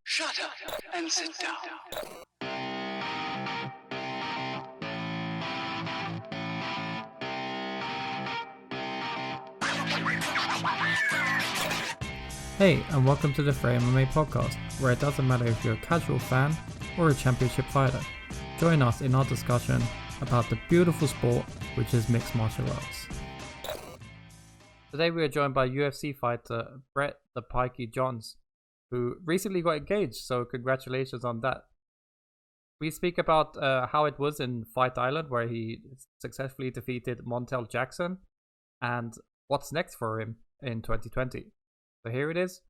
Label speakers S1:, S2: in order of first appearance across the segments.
S1: Shut up and sit down.
S2: Hey, and welcome to the Freja MMA podcast, where it doesn't matter if you're a casual fan or a championship fighter. Join us in our discussion about the beautiful sport which is mixed martial arts. Today we are joined by UFC fighter Brett the Pikey Johns, who recently got engaged, so congratulations on that. We speak about how it was in Fight Island, where he successfully defeated Montel Jackson, and what's next for him in 2020. So here it is,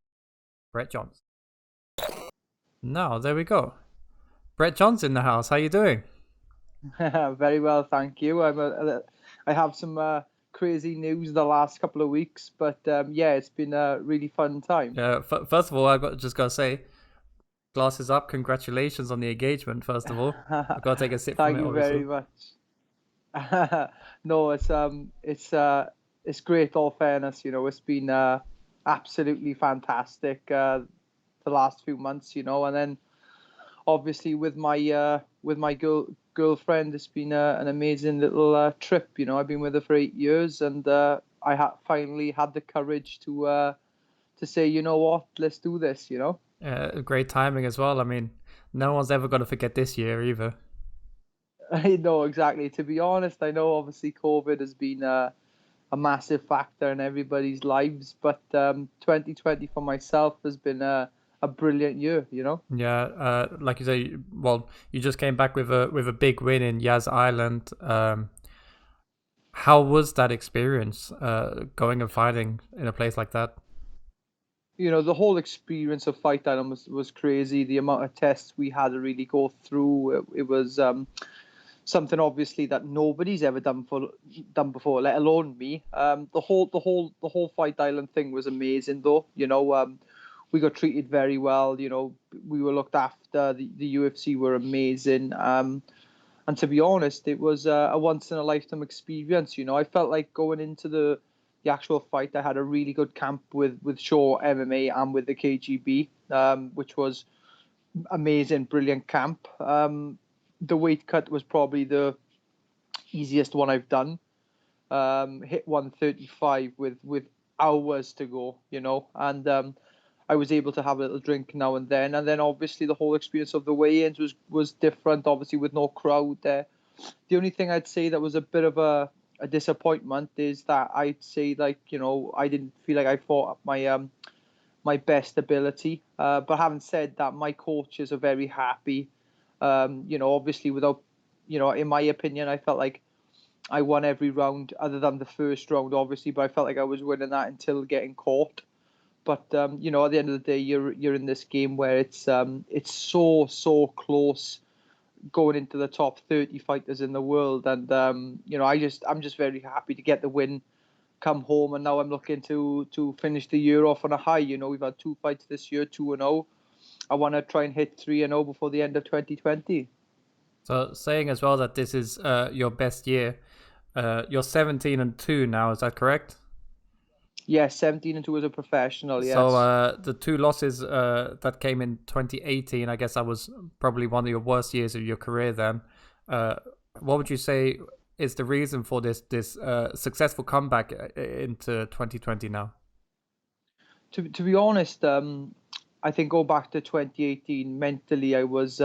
S2: Brett Johns. Now, there we go. Brett Johns in the house. How you doing?
S3: Very well, thank you. I have some crazy news the last couple of weeks, but yeah, it's been a really fun time.
S2: First of all, just gotta say, glasses up. Congratulations on the engagement. First of all, I've got to take a sip from
S3: Thank
S2: it.
S3: you
S2: Obviously,
S3: very much. No, it's great. All fairness, it's been absolutely fantastic the last few months, and then obviously with my girlfriend, it's been an amazing little trip. I've been with her for 8 years, and I finally had the courage to say, you know what, let's do this.
S2: great timing as well. I mean, no one's ever going to forget this year either.
S3: I know, exactly. To be honest, I know obviously COVID has been a massive factor in everybody's lives, but 2020 for myself has been a brilliant year.
S2: Yeah, like you say, well, you just came back with a big win in Yas Island. How was that experience, going and fighting in a place like that?
S3: The whole experience of Fight Island was crazy. The amount of tests we had to really go through, it was something obviously that nobody's ever done before, let alone me. The whole Fight Island thing was amazing, though. We got treated very well. We were looked after. The UFC were amazing. And to be honest, it was a once in a lifetime experience. I felt like going into the actual fight, I had a really good camp with Shaw MMA and with the KGB, which was amazing, brilliant camp. The weight cut was probably the easiest one I've done. Hit 135 with hours to go, and I was able to have a little drink now and then obviously the whole experience of the weigh-ins was different, obviously with no crowd there. The only thing I'd say that was a bit of a disappointment is that I'd say, like, I didn't feel like I fought up my best ability. But having said that, my coaches are very happy. Obviously without, in my opinion, I felt like I won every round other than the first round, obviously, but I felt like I was winning that until getting caught. But at the end of the day, you're in this game where it's so close going into the top 30 fighters in the world, and I'm just very happy to get the win, come home, and now I'm looking to finish the year off on a high. We've had 2 fights this year, 2-0. I want to try and hit 3-0 before the end of 2020.
S2: So, saying as well that this is your best year, you're 17-2 now. Is that correct?
S3: Yes, 17-2 as a professional. Yes.
S2: So the 2 losses that came in 2018, I guess that was probably one of your worst years of your career then. What would you say is the reason for this successful comeback into 2020 now?
S3: To be honest, I think go back to 2018. Mentally, I was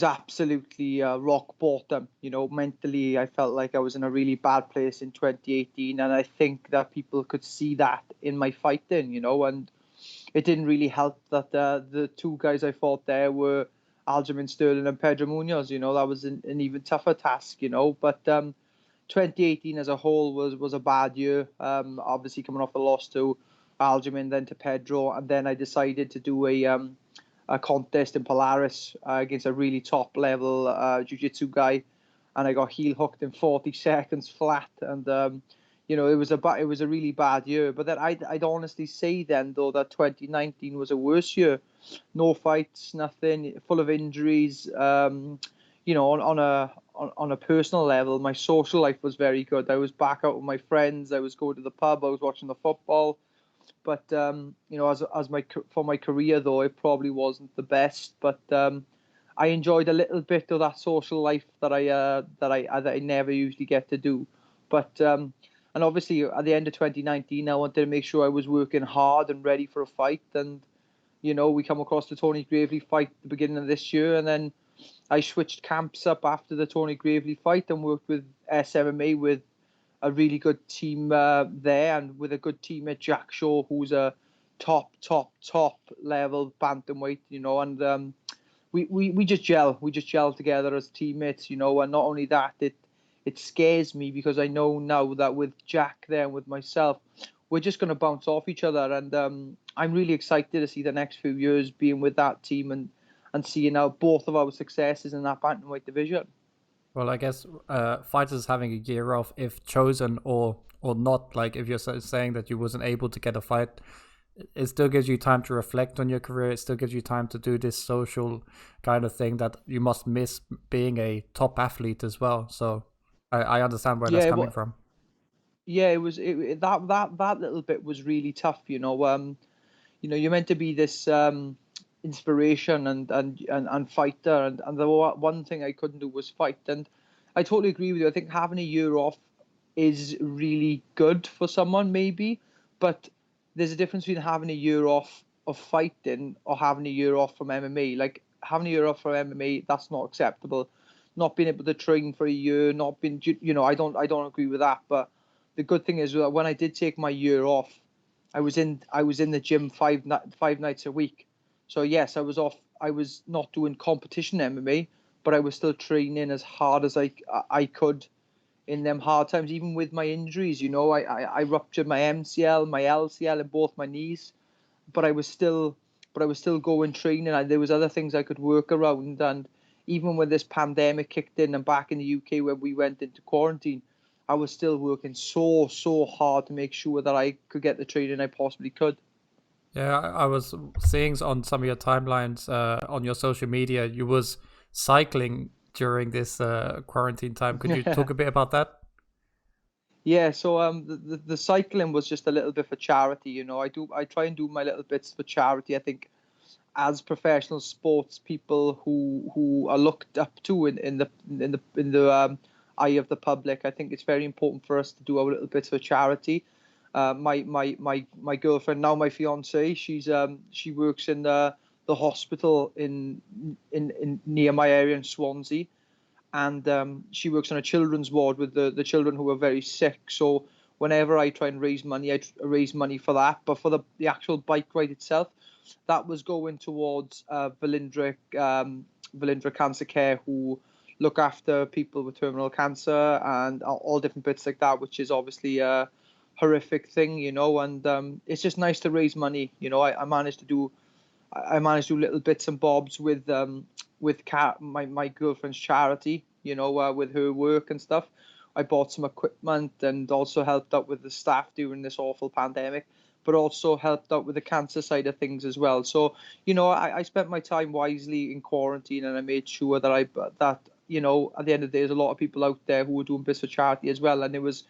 S3: absolutely rock bottom. Mentally, I felt like I was in a really bad place in 2018, and I think that people could see that in my fighting. And it didn't really help that the 2 guys I fought there were Aljamain Sterling and Pedro Munoz. That was an even tougher task. But 2018 as a whole was a bad year. Obviously coming off a loss to Aljamain, then to Pedro, and then I decided to do a contest in Polaris against a really top level jiu-jitsu guy, and I got heel hooked in 40 seconds flat, and it was a really bad year. But then I'd honestly say then, though, that 2019 was a worse year. No fights, nothing, full of injuries. On a personal level, my social life was very good. I was back out with my friends. I was going to the pub. I was watching the football. But you know, for my career though, it probably wasn't the best. But I enjoyed a little bit of that social life that I never usually get to do. But and obviously at the end of 2019, I wanted to make sure I was working hard and ready for a fight. And you know, we come across the Tony Gravely fight at the beginning of this year, and then I switched camps up after the Tony Gravely fight and worked with SMMA with a really good team there, and with a good team at Jack Shaw, who's a top level bantamweight, you know, and we just gel. We just gel together as teammates, you know, and not only that, it scares me because I know now that with Jack there and with myself, we're just going to bounce off each other, and I'm really excited to see the next few years being with that team and seeing how both of our successes in that bantamweight division.
S2: Well, I guess fighters having a year off, if chosen or not, like if you're saying that you wasn't able to get a fight, it still gives you time to reflect on your career. It still gives you time to do this social kind of thing that you must miss being a top athlete as well. So I understand where that's coming from.
S3: Yeah, it was that little bit was really tough, you know. You know, you're meant to be this inspiration and fighter, and the one thing I couldn't do was fight. And I totally agree with you. I think having a year off is really good for someone, maybe, but there's a difference between having a year off of fighting or having a year off from MMA. Like having a year off from MMA, that's not acceptable. Not being able to train for a year, not being, you know, I don't agree with that. But the good thing is that when I did take my year off, I was in the gym five nights a week. So yes, I was off. I was not doing competition MMA, but I was still training as hard as I could in them hard times, even with my injuries. You know, I ruptured my MCL, my LCL, and both my knees, but I was still going training. There was other things I could work around, and even when this pandemic kicked in and back in the UK when we went into quarantine, I was still working so hard to make sure that I could get the training I possibly could.
S2: Yeah, I was seeing on some of your timelines on your social media, you was cycling during this quarantine time. Could you talk a bit about that?
S3: Yeah, so the cycling was just a little bit for charity, you know. I try and do my little bits for charity. I think as professional sports people who are looked up to in the eye of the public, I think it's very important for us to do our little bits for charity. My girlfriend, now my fiance, she works in the hospital in near my area in Swansea, and she works on a children's ward with the children who are very sick. So whenever I try and raise money, I raise money for that. But for the actual bike ride itself, that was going towards Velindre Cancer Care, who look after people with terminal cancer and all different bits like that, which is obviously a horrific thing, you know. And it's just nice to raise money. You know, I managed to do little bits and bobs with my girlfriend's charity, you know, with her work and stuff. I bought some equipment and also helped out with the staff during this awful pandemic, but also helped out with the cancer side of things as well. So, you know, I spent my time wisely in quarantine, and I made sure that you know, at the end of the day, there's a lot of people out there who were doing bits for charity as well. And it was,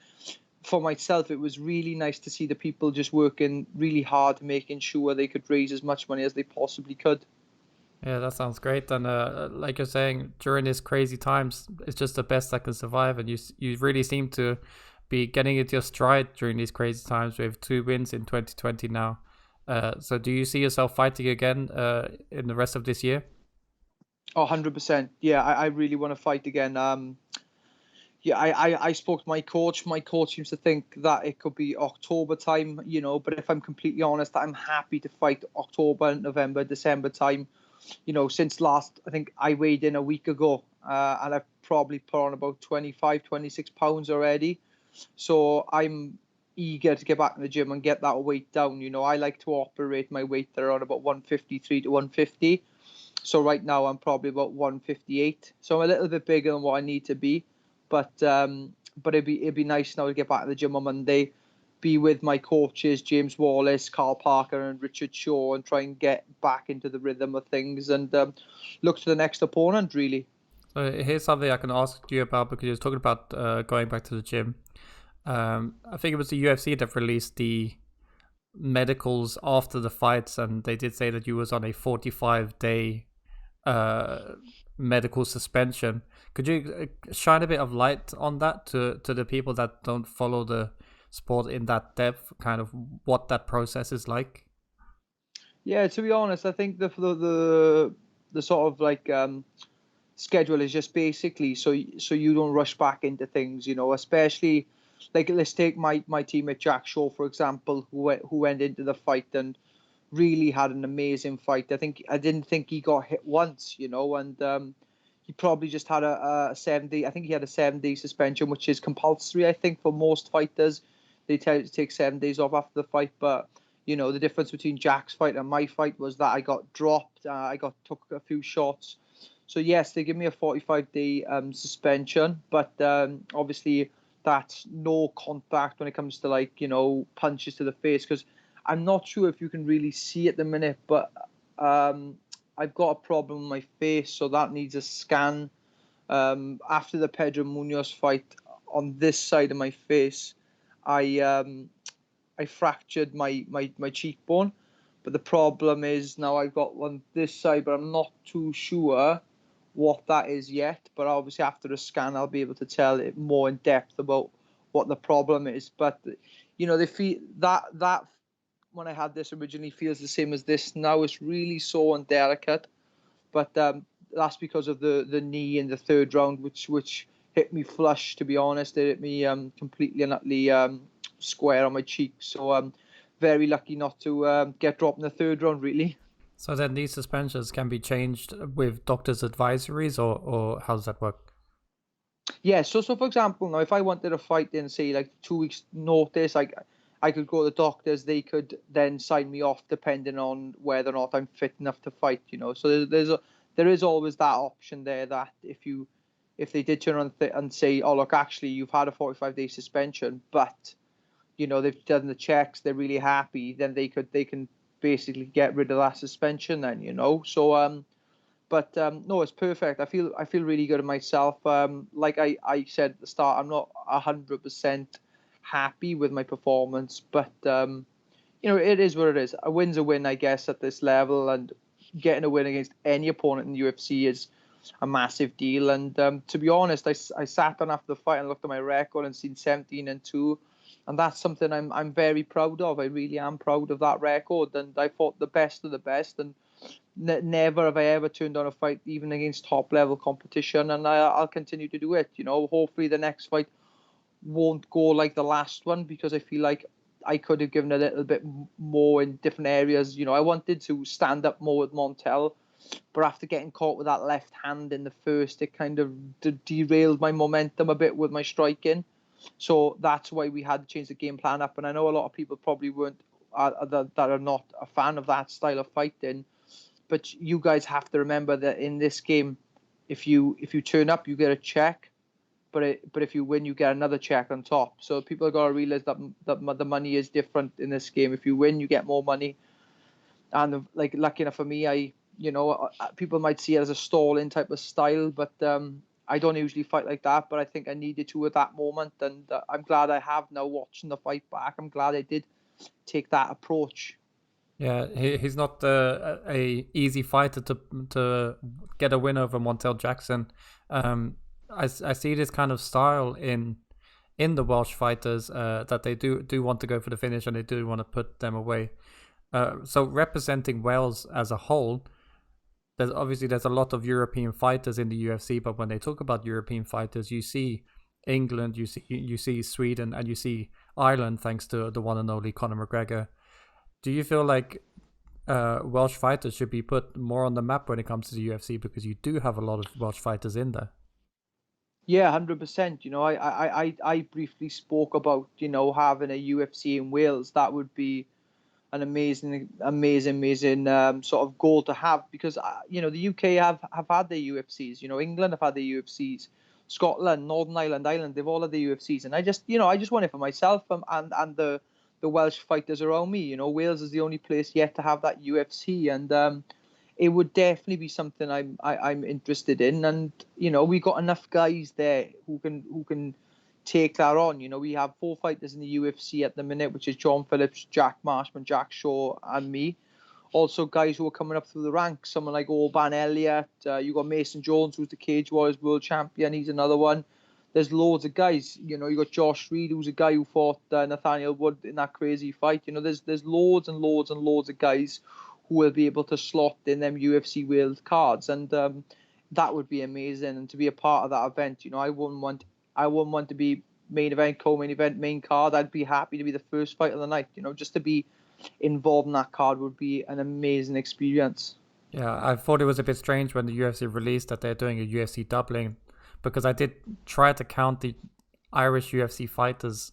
S3: for myself, it was really nice to see the people just working really hard, making sure they could raise as much money as they possibly could.
S2: Yeah, that sounds great. And like you're saying, during these crazy times, it's just the best that can survive. And you really seem to be getting into your stride during these crazy times with 2 wins in 2020 now. So do you see yourself fighting again in the rest of this year?
S3: Oh, 100%. Yeah, I really want to fight again. Yeah, I spoke to my coach. My coach seems to think that it could be October time, you know, but if I'm completely honest, I'm happy to fight October, November, December time. You know, since last, I think I weighed in a week ago, and I've probably put on about 25, 26 pounds already. So I'm eager to get back in the gym and get that weight down. You know, I like to operate my weight around about 153 to 150. So right now I'm probably about 158. So I'm a little bit bigger than what I need to be. But it'd be nice now to get back to the gym on Monday, be with my coaches, James Wallace, Carl Parker and Richard Shaw, and try and get back into the rhythm of things and look to the next opponent, really.
S2: So here's something I can ask you about, because you're talking about going back to the gym. I think it was the UFC that released the medicals after the fights, and they did say that you was on a 45-day medical suspension. Could you shine a bit of light on that to the people that don't follow the sport in that depth, kind of what that process is like?
S3: Yeah, to be honest, I think the sort of like schedule is just basically so you don't rush back into things, you know, especially like let's take my teammate Jack Shaw, for example, who went into the fight and really had an amazing fight. I didn't think he got hit once, you know, and he probably just had a 7-day. I think he had a 7-day suspension, which is compulsory. I think for most fighters, they tell you to take 7 days off after the fight. But you know, the difference between Jack's fight and my fight was that I got dropped. I took a few shots. So yes, they give me a 45-day suspension, but obviously that's no contact when it comes to, like, you know, punches to the face, because I'm not sure if you can really see at the minute, but I've got a problem with my face, so that needs a scan. After the Pedro Munoz fight, on this side of my face, I fractured my cheekbone, but the problem is now I've got one this side, but I'm not too sure what that is yet. But obviously after a scan, I'll be able to tell it more in depth about what the problem is. But you know, they feel that when I had this originally feels the same as this now. It's really sore and delicate, but that's because of the knee in the third round, which hit me flush. To be honest, it hit me completely and utterly square on my cheek. So I'm very lucky not to get dropped in the third round, really.
S2: So then these suspensions can be changed with doctors' advisories, or how does that work?
S3: Yeah, so for example, now if I wanted to fight in, say, like 2 weeks notice, I could go to the doctors. They could then sign me off depending on whether or not I'm fit enough to fight. You know, so there is always that option there, that if they did turn around and say, oh look, actually you've had a 45-day suspension, but you know they've done the checks, they're really happy, then they can basically get rid of that suspension then, you know. So but no, it's perfect. I feel really good at myself. Like I said at the start, I'm not 100% happy with my performance, but you know, it is what it is. A win's a win, I guess, at this level, and getting a win against any opponent in the UFC is a massive deal. And to be honest, I sat down after the fight and looked at my record and seen 17-2, and that's something I'm very proud of. I really am proud of that record, and I fought the best of the best, and never have I ever turned down a fight, even against top level competition, and I'll continue to do it. You know, hopefully the next fight won't go like the last one, because I feel like I could have given a little bit more in different areas. You know, I wanted to stand up more with Montel, but after getting caught with that left hand in the first, it kind of derailed my momentum a bit with my striking. So that's why we had to change the game plan up. And I know a lot of people probably weren't that are not a fan of that style of fighting. But you guys have to remember that in this game, if you turn up, you get a check, but if you win, you get another check on top. So people have got to realize that the money is different in this game. If you win, you get more money. And like, lucky enough for me, people might see it as a stalling type of style, but I don't usually fight like that. But I think I needed to at that moment, and I'm glad I have now watching the fight back. I'm glad I did take that approach.
S2: Yeah, he's not a easy fighter to get a win over Montel Jackson. I see this kind of style in the Welsh fighters, that they do want to go for the finish and they do want to put them away. So representing Wales as a whole, there's a lot of European fighters in the UFC, but when they talk about European fighters, you see England, you see Sweden, and you see Ireland, thanks to the one and only Conor McGregor. Do you feel like Welsh fighters should be put more on the map when it comes to the UFC, because you do have a lot of Welsh fighters in there?
S3: Yeah, 100%. You know, I briefly spoke about, you know, having a UFC in Wales. That would be an amazing sort of goal to have, because you know, the UK have had their UFCs. You know, England have had their UFCs. Scotland, Northern Ireland, they've all had their UFCs, and I just want it for myself, and the Welsh fighters around me. You know, Wales is the only place yet to have that UFC, and it would definitely be something I'm interested in. And you know, we got enough guys there who can take that on. You know, we have 4 fighters in the UFC at the minute, which is John Phillips, Jack Marshman, Jack Shaw, and me. Also, guys who are coming up through the ranks, someone like Orban Elliott. You got Mason Jones, who's the Cage Warriors world champion. He's another one. There's loads of guys. You know, you got Josh Reed, who's a guy who fought Nathaniel Wood in that crazy fight. You know, there's loads and loads and loads of guys who will be able to slot in them UFC world cards, and that would be amazing. And to be a part of that event, you know, I wouldn't want to be main event, co-main event, main card. I'd be happy to be the first fight of the night. You know, just to be involved in that card would be an amazing experience.
S2: Yeah, I thought it was a bit strange when the UFC released that they're doing a UFC doubling, because I did try to count the Irish UFC fighters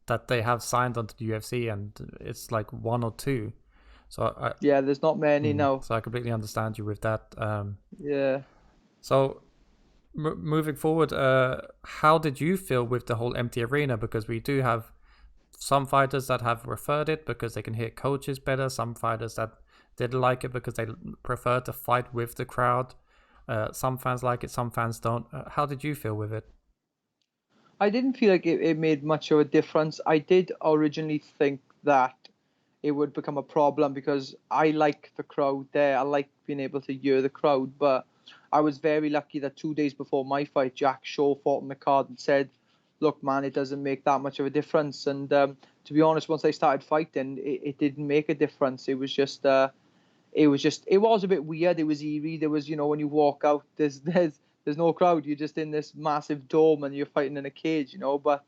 S2: that they have signed onto the UFC, and it's like 1 or 2. So
S3: there's not many now.
S2: So I completely understand you with that.
S3: Yeah.
S2: So moving forward, how did you feel with the whole empty arena? Because we do have some fighters that have referred it because they can hear coaches better. Some fighters that didn't like it because they prefer to fight with the crowd. Some fans like it, some fans don't. How did you feel with it?
S3: I didn't feel like it made much of a difference. I did originally think that it would become a problem because I like the crowd there. I like being able to hear the crowd. But I was very lucky that 2 days before my fight, Jack Shaw fought on the card and said, look, man, it doesn't make that much of a difference. And to be honest, once I started fighting, it didn't make a difference. It was a bit weird. It was eerie. There was, you know, when you walk out, there's no crowd. You're just in this massive dome and you're fighting in a cage, you know. But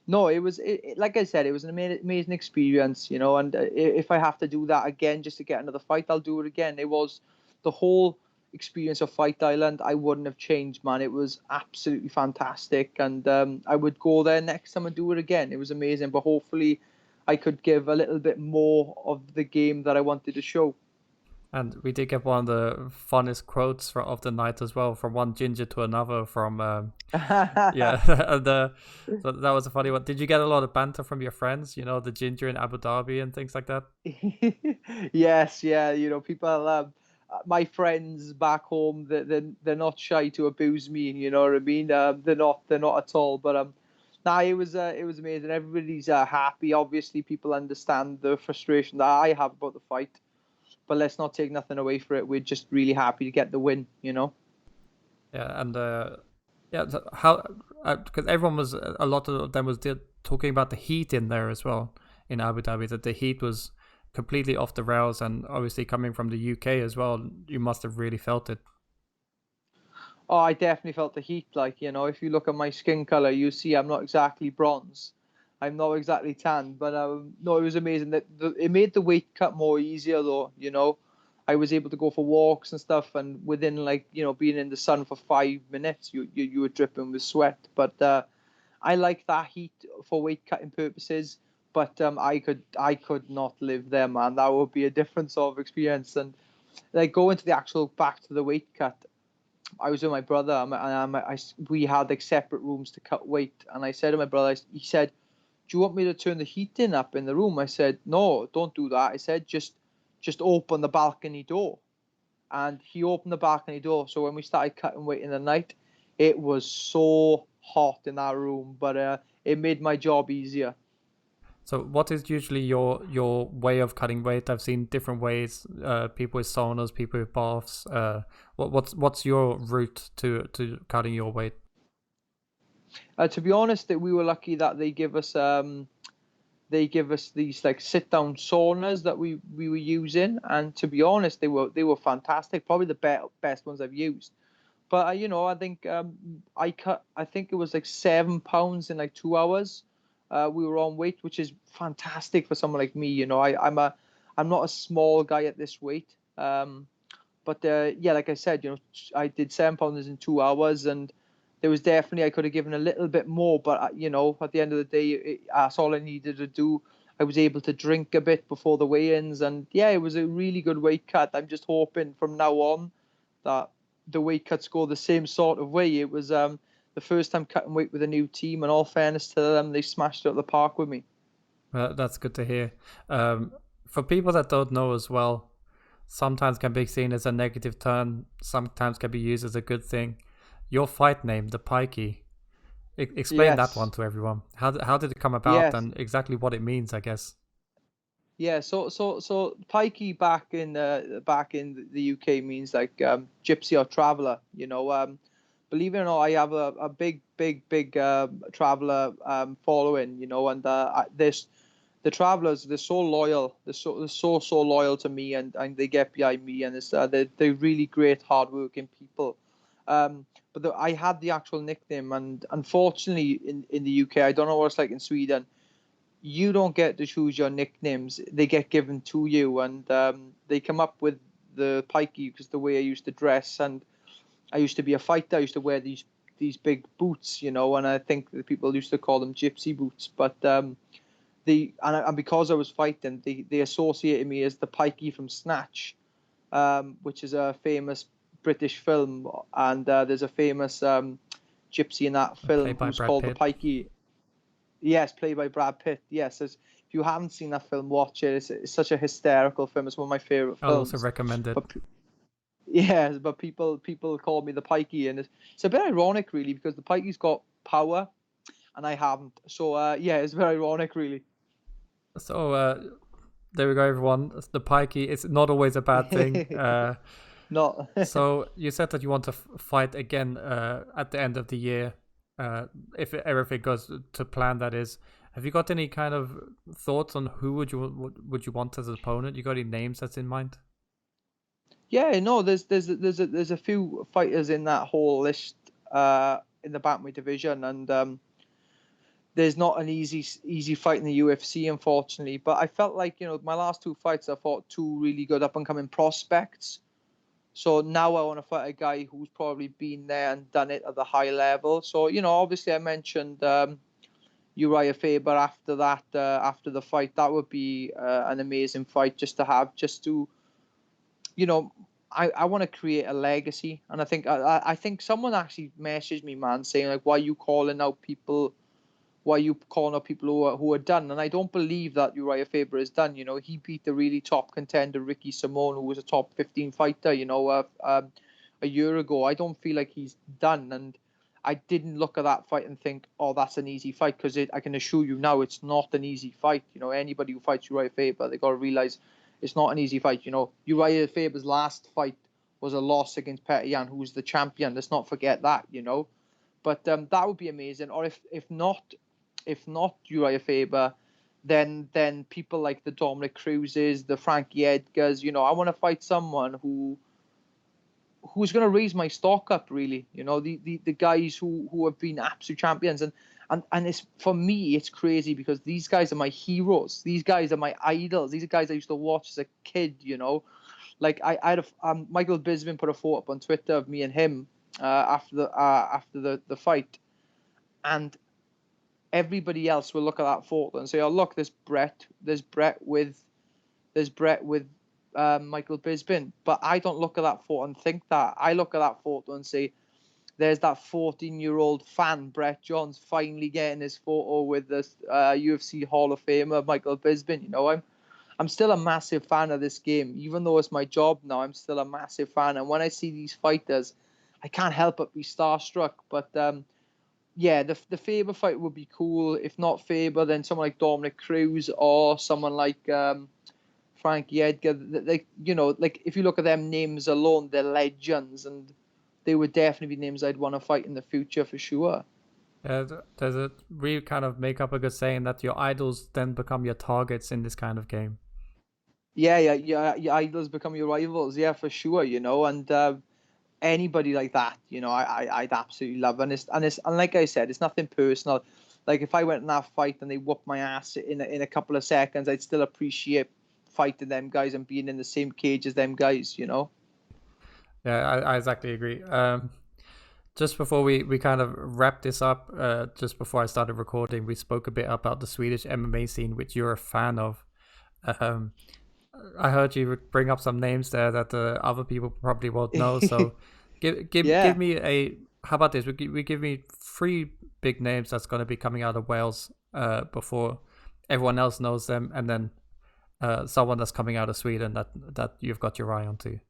S3: no, it was like I said, it was an amazing experience, you know. And if I have to do that again just to get another fight, I'll do it again. It was the whole experience of Fight Island. I wouldn't have changed, man. It was absolutely fantastic, and I would go there next time and do it again. It was amazing, but hopefully I could give a little bit more of the game that I wanted to show.
S2: And we did get one of the funnest quotes of the night as well, from one ginger to another. From yeah, and so that was a funny one. Did you get a lot of banter from your friends? You know, the ginger in Abu Dhabi and things like that.
S3: Yes, yeah. You know, people. My friends back home, they're not shy to abuse me. You know what I mean? They're not at all. But nah, it was amazing. Everybody's happy. Obviously, people understand the frustration that I have about the fight. But let's not take nothing away for it. We're just really happy to get the win, you know?
S2: Yeah, and how, because everyone was, a lot of them was talking about the heat in there as well in Abu Dhabi, that the heat was completely off the rails, and obviously coming from the UK as well, you must have really felt it.
S3: Oh, I definitely felt the heat. Like, you know, if you look at my skin color, you see I'm not exactly bronze. I'm not exactly tan, but no, it was amazing. That it made the weight cut more easier, though. You know, I was able to go for walks and stuff, and within, like, you know, being in the sun for 5 minutes, you were dripping with sweat. But I like that heat for weight cutting purposes. But I could not live there, man. That would be a different sort of experience. And like going to the actual back to the weight cut, I was with my brother, and we had like separate rooms to cut weight. And I said to my brother, he said, do you want me to turn the heating up in the room? I said, no, don't do that. I said, just open the balcony door. And he opened the balcony door. So when we started cutting weight in the night, it was so hot in that room, but it made my job easier.
S2: So what is usually your way of cutting weight? I've seen different ways, people with saunas, people with baths. What's your route to cutting your weight?
S3: To be honest, that we were lucky that they give us these like sit down saunas that we were using, and to be honest, they were fantastic. Probably the best ones I've used. But you know, I think I think it was like 7 pounds in like 2 hours. We were on weight, which is fantastic for someone like me. You know, I'm not a small guy at this weight. But yeah, like I said, you know, I did 7 pounds in 2 hours, and there was definitely, I could have given a little bit more, but you know, at the end of the day, that's all I needed to do. I was able to drink a bit before the weigh-ins, and yeah, it was a really good weight cut. I'm just hoping from now on that the weight cuts go the same sort of way. It was the first time cutting weight with a new team, and all fairness to them, they smashed it at the park with me.
S2: That's good to hear. For people that don't know as well, sometimes can be seen as a negative term, sometimes can be used as a good thing. Your fight name, the Pikey, Explain that
S3: Yes.
S2: one to everyone. How did it come about
S3: Yes.
S2: and exactly what it means, I guess.
S3: Yeah, so Pikey back in the UK means like gypsy or traveler. Believe it or not, I have a big traveler following. And this the travelers, they're so loyal. They're so loyal to me, and they get behind me, and they're really great, hardworking people. But I had the actual nickname, and unfortunately in the UK, I don't know what it's like in Sweden, you don't get to choose your nicknames. They get given to you, and they come up with the pikey because the way I used to dress, and I used to be a fighter. I used to wear these big boots, and I think the people used to call them gypsy boots. But and because I was fighting, they associated me as the pikey from Snatch, which is a famous British film, and there's a famous gypsy in that film
S2: Played by
S3: who's
S2: Brad
S3: called the
S2: Pitt.
S3: Pikey. Yes, played by Brad Pitt. Yes, if you haven't seen that film, watch it. It's such a hysterical film. It's one of my favorite
S2: I'll also
S3: films.
S2: recommend it.
S3: But yes, but people call me the Pikey, and it's a bit ironic, really, because the Pikey's got power, and I haven't. So yeah, it's very ironic, really.
S2: So there we go, everyone. The pikey. It's not always a bad thing.
S3: Not.
S2: So you said that you want to fight again at the end of the year, if everything goes to plan. That is. Have you got any kind of thoughts on who would you want as an opponent? You got any names that's in mind?
S3: Yeah, no, there's a few fighters in that whole list in the bantamweight division, and there's not an easy fight in the UFC, unfortunately. But I felt like, my last two fights, I fought two really good up and coming prospects. So now I want to fight a guy who's probably been there and done it at the high level. So, obviously I mentioned Uriah Faber after that, after the fight. That would be an amazing fight just to have, just to, you know, I want to create a legacy. And I think someone actually messaged me, man, saying like, why are you calling out people who are done? And I don't believe that Uriah Faber is done. He beat the really top contender Ricky Simon, who was a top 15 fighter, a year ago. I don't feel like he's done. And I didn't look at that fight and think, oh, that's an easy fight, because I can assure you now it's not an easy fight. Anybody who fights Uriah Faber, they got to realize it's not an easy fight. Uriah Faber's last fight was a loss against Petr Yan, who's the champion. Let's not forget that. But that would be amazing. Or if not Uriah Faber, then people like the Dominic Cruzes, the Frankie Edgars. I want to fight someone who's going to raise my stock up, really. The guys who have been absolute champions, and it's, for me, it's crazy because these guys are my heroes. These guys are my idols. These are guys I used to watch as a kid. Like I had Michael Bisping put a photo up on Twitter of me and him after the fight, and everybody else will look at that photo and say, "Oh, look, there's Brett with Michael Bisping." But I don't look at that photo and think that. I look at that photo and say, "There's that 14-year-old fan, Brett Johns, finally getting his photo with this UFC Hall of Famer, Michael Bisping." I'm still a massive fan of this game, even though it's my job now. I'm still a massive fan, and when I see these fighters, I can't help but be starstruck. But yeah, the Faber fight would be cool. If not Faber, then someone like Dominic Cruz or someone like Frankie Edgar. Like if you look at them names alone, they're legends, and they would definitely be names I'd want to fight in the future for sure.
S2: Does it really kind of make up a good saying that your idols then become your targets in this kind of game?
S3: Yeah, your idols become your rivals. Yeah, for sure. And anybody like that, I'd absolutely love. And like I said, it's nothing personal. Like if I went in that fight and they whooped my ass in a couple of seconds, I'd still appreciate fighting them guys and being in the same cage as them guys.
S2: Yeah, I exactly agree. Just before we kind of wrap this up, just before I started recording, we spoke a bit about the Swedish MMA scene, which you're a fan of. Um, I heard you bring up some names there that other people probably won't know. So give me a, how about this? We give me 3 big names that's going to be coming out of Wales before everyone else knows them, and then someone that's coming out of Sweden that you've got your eye on too.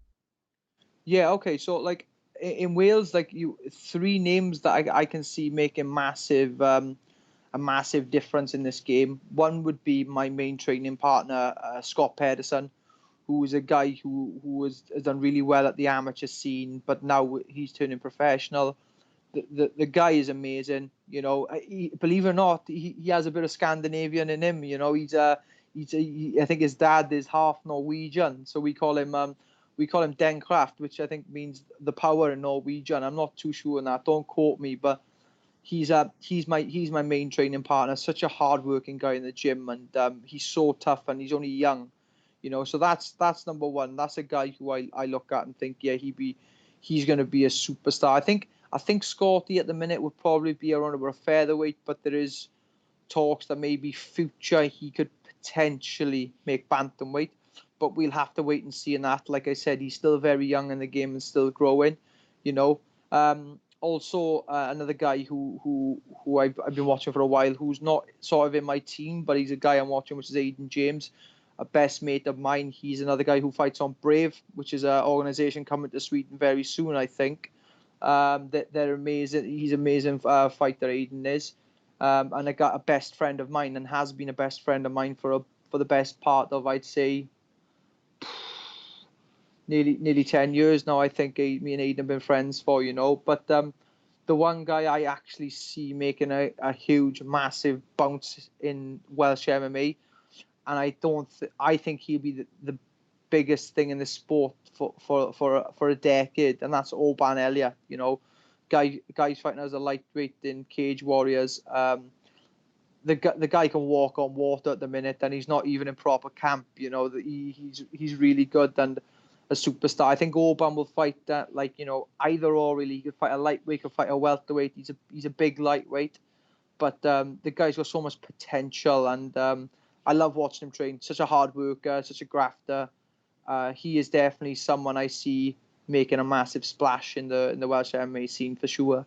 S3: Yeah, okay. So like in Wales, like three names that I can see making a massive difference in this game. One would be my main training partner, Scott Pedersen, who is a guy who has done really well at the amateur scene, but now he's turning professional. The guy is amazing. You know, believe it or not, he has a bit of Scandinavian in him. You know, I think his dad is half Norwegian, so we call him Den Kraft, which I think means the power in Norwegian. I'm not too sure on that. Don't quote me, but he's my main training partner. Such a hardworking guy in the gym, and he's so tough, and he's only young. You know, so that's number one. That's a guy who I look at and think, yeah, he's going to be a superstar. I think Scotty at the minute would probably be around about a featherweight, but there is talks that maybe future he could potentially make bantamweight, but we'll have to wait and see in that. Like I said, he's still very young in the game and still growing, you know. Also, another guy who I've been watching for a while, who's not sort of in my team, but he's a guy I'm watching, which is Aiden James, a best mate of mine. He's another guy who fights on Brave, which is an organization coming to Sweden very soon, I think. They're amazing. He's an amazing fighter, Aiden is. And I got a best friend of mine, and has been a best friend of mine for the best part of, I'd say, nearly 10 years now. I think me and Aiden have been friends for, you know. But the one guy I actually see making a huge, massive bounce in Welsh MMA, and I think he'll be the biggest thing in the sport for a decade, and that's Oban Elia. You know, guy's fighting as a lightweight in Cage Warriors. The guy can walk on water at the minute, and he's not even in proper camp. You know, he's really good and a superstar. I think Oban will fight that, like, you know, either or really. He could fight a lightweight, could fight a welterweight. He's a big lightweight, but the guy's got so much potential, and I love watching him train. Such a hard worker, such a grafter. He is definitely someone I see making a massive splash in the Welsh MMA scene for sure.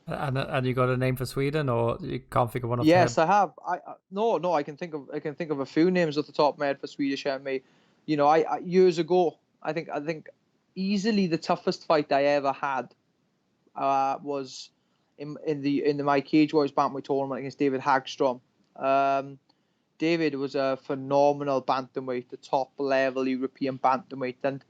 S2: And you got a name for Sweden, or you can't think of one off
S3: Yes,
S2: the head?
S3: I have. No. I can think of a few names off the top of my head for Swedish MMA. You know, I years ago, I think easily the toughest fight I ever had was in the my Cage Warriors bantamweight tournament against David Hagstrom. David was a phenomenal bantamweight, the top level European bantamweight, and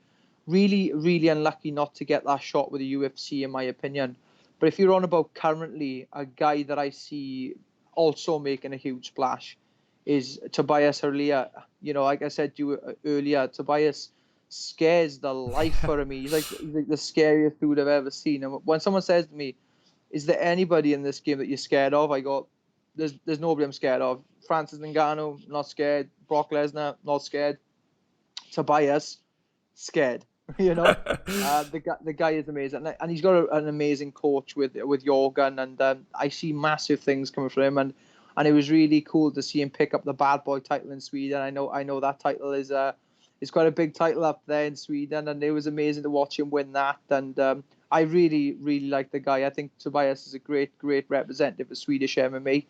S3: really, really unlucky not to get that shot with the UFC, in my opinion. But if you're on about currently, a guy that I see also making a huge splash is Tobias Hurlia. You know, like I said to you earlier, Tobias scares the life out of me. He's like the scariest dude I've ever seen. And when someone says to me, is there anybody in this game that you're scared of? I go, there's nobody I'm scared of. Francis Ngannou, not scared. Brock Lesnar, not scared. Tobias, scared. You know, the guy is amazing, and he's got an amazing coach with Jorgen, and I see massive things coming from him, and it was really cool to see him pick up the bad boy title in Sweden. I know that title is quite a big title up there in Sweden, and it was amazing to watch him win that. And I really, really like the guy. I think Tobias is a great representative of Swedish MMA.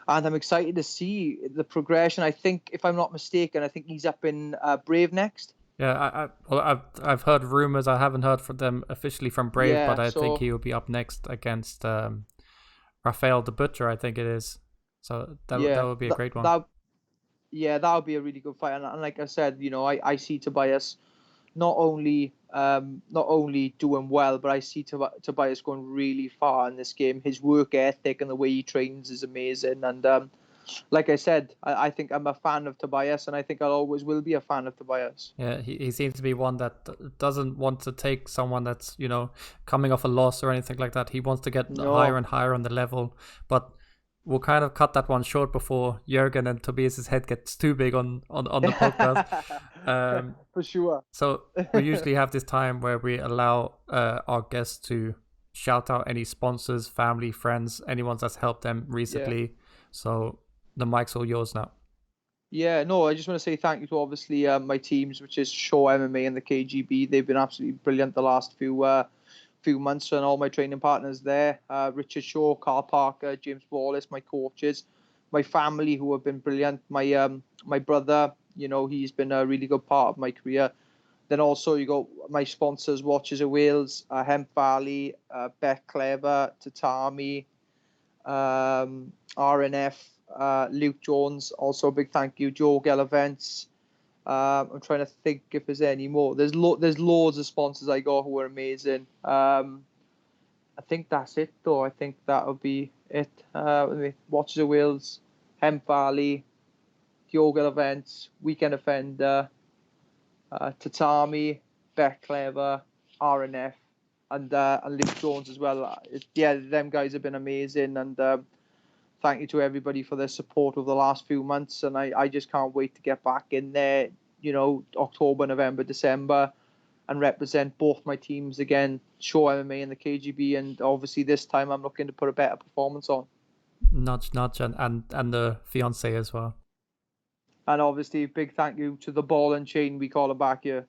S3: And I'm excited to see the progression. I think, if I'm not mistaken, I think he's up in Brave next.
S2: Yeah, I've heard rumors. I haven't heard from them officially from Brave,
S3: Yeah,
S2: but I think he will be up next against Rafael the Butcher, I think it is. So that would be a great one.
S3: That would be a really good fight. And like I said, you know, I see Tobias not only doing well, but I see Tobias going really far in this game. His work ethic and the way he trains is amazing. And like I said, I think I'm a fan of Tobias, and I think I always will be a fan of Tobias.
S2: Yeah, he seems to be one that doesn't want to take someone that's, you know, coming off a loss or anything like that. He wants to get higher and higher on the level, but we'll kind of cut that one short before Jürgen and Tobias's head gets too big on the podcast.
S3: For sure.
S2: So we usually have this time where we allow our guests to shout out any sponsors, family, friends, anyone that's helped them recently. Yeah. So the mic's all yours now.
S3: Yeah, no, I just want to say thank you to obviously my teams, which is Show MMA and the KGB. They've been absolutely brilliant the last few months, and all my training partners there, Richard Shaw, Carl Parker, James Wallace, my coaches, my family who have been brilliant. My brother, you know, he's been a really good part of my career. Then also you got my sponsors, Watches of Wales, Hemp Valley, Beck Clever, Tatami, RNF, Luke Jones. Also a big thank you, Joe Gell Events. I'm trying to think if there's any more. There's loads of sponsors I got who are amazing. I think that's it though. I think that'll be it. Watches of Wales, Hemp Valley, Yoga Events, Weekend Offender, Tatami, Beck Clever, RNF, and Luke Jones as well. Them guys have been amazing, and thank you to everybody for their support over the last few months. And I just can't wait to get back in there, October, November, December, and represent both my teams again, Show MMA and the KGB. And obviously this time I'm looking to put a better performance on.
S2: Nudge, and the fiance as well.
S3: And obviously, big thank you to the ball and chain, we call it back here.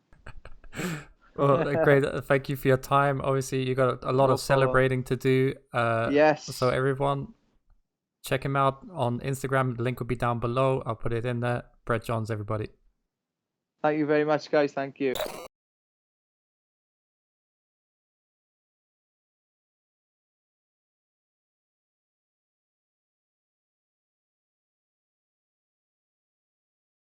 S2: Well, great. Thank you for your time. Obviously, you got a lot of celebrating to do.
S3: Yes.
S2: So everyone, check him out on Instagram. The link will be down below. I'll put it in there. Brett Johns, everybody.
S3: Thank you very much, guys. Thank you.